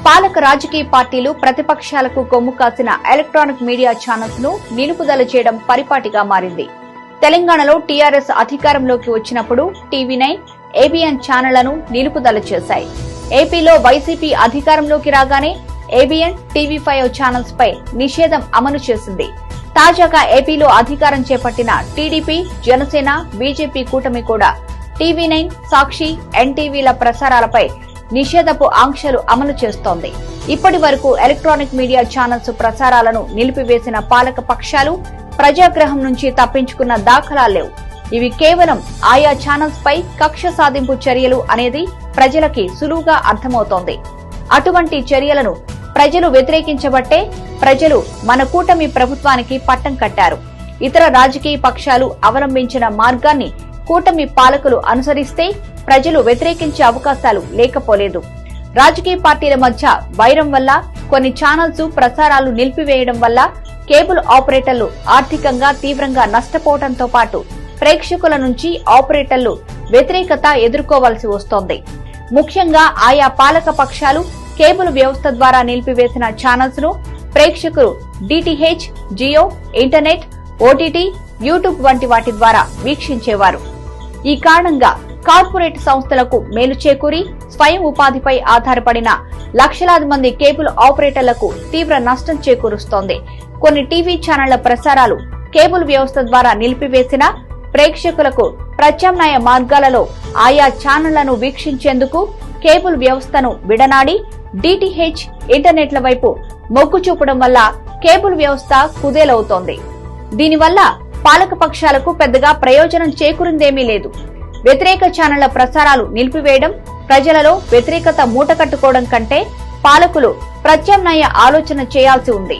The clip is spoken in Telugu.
పాలక రాజకీయ పార్టీలు ప్రతిపక్షాలకు కొమ్ము కాసిన ఎలక్ట్రానిక్ మీడియా ఛానల్స్ ను నిలుపుదల చేయడం పరిపాటిగా మారింది. తెలంగాణలో టీఆర్ఎస్ అధికారంలోకి వచ్చినప్పుడు టీవీ9, ఏబీఎన్ ఛానళ్లను నిలుపుదల చేశాయి. ఏపీలో వైసీపీ అధికారంలోకి రాగానే ఏబీఎన్, టీవీ5 ఛానల్స్ పై నిషేధం అమలు చేసింది. తాజాగా ఏపీలో అధికారం చేపట్టిన టీడీపీ, జనసేన, బీజేపీ కూటమి కూడా టీవీ9, సాక్షి, ఎన్టీవీల ప్రసారాలపై నిషేధపు ఆంక్షలు అమలు చేస్తోంది. ఇప్పటి వరకు ఎలక్ట్రానిక్ మీడియా ఛానల్స్ ప్రసారాలను నిలిపివేసిన పాలక పక్షాలు ప్రజాగ్రహం నుంచి తప్పించుకున్న దాఖలాలు లేవు. ఇవి కేవలం ఆయా ఛానల్స్ పై కక్ష సాధింపు చర్యలు అనేది ప్రజలకి సులువుగా అర్థమవుతోంది. అటువంటి చర్యలను ప్రజలు వ్యతిరేకించబట్టే ప్రజలు మన కూటమి ప్రభుత్వానికి పట్టం కట్టారు. ఇతర రాజకీయ పక్షాలు అవలంబించిన మార్గాన్ని కూటమి పాలకులు అనుసరిస్తే ప్రజలు వ్యతిరేకించే అవకాశాలు లేకపోలేదు. రాజకీయ పార్టీల మధ్య వైరం వల్ల కొన్ని ఛానల్స్ ప్రసారాలు నిలిపివేయడం వల్ల కేబుల్ ఆపరేటర్లు ఆర్థికంగా తీవ్రంగా నష్టపోవడంతో పాటు ప్రేక్షకుల నుంచి ఆపరేటర్లు వ్యతిరేకత ఎదుర్కోవాల్సి వస్తోంది. ముఖ్యంగా ఆయా పాలక పక్షాలు కేబుల్ వ్యవస్థ ద్వారా నిలిపివేసిన ఛానల్స్ ను ప్రేక్షకులు DTH, Jio, internet, OTT, YouTube వంటి వాటి ద్వారా వీక్షించేవారు. ఈ కారణంగా కార్పొరేట్ సంస్థలకు మేలు చేకూరి స్వయం ఉపాధిపై ఆధారపడిన లక్షలాది మంది కేబుల్ ఆపరేటర్లకు తీవ్ర నష్టం చేకూరుస్తోంది. కొన్ని టీవీ ఛానళ్ల ప్రసారాలు కేబుల్ వ్యవస్థ ద్వారా నిలిపివేసిన ప్రేక్షకులకు ప్రత్యామ్నాయ మార్గాలలో ఆయా ఛానళ్లను వీక్షించేందుకు కేబుల్ వ్యవస్థను విడనాడి డిటిహెచ్, ఇంటర్నెట్ల వైపు మొగ్గు చూపడం వల్ల కేబుల్ వ్యవస్థ కుదేలవుతోంది. దీనివల్ల పాలక పక్షాలకు పెద్దగా ప్రయోజనం చేకూరిందేమీ లేదు. వ్యతిరేక ఛానళ్ల ప్రసారాలు నిలిపివేయడం, ప్రజలలో వ్యతిరేకత మూటకట్టుకోవడం కంటే పాలకులు ప్రత్యామ్నాయ ఆలోచన చేయాల్సి ఉంది.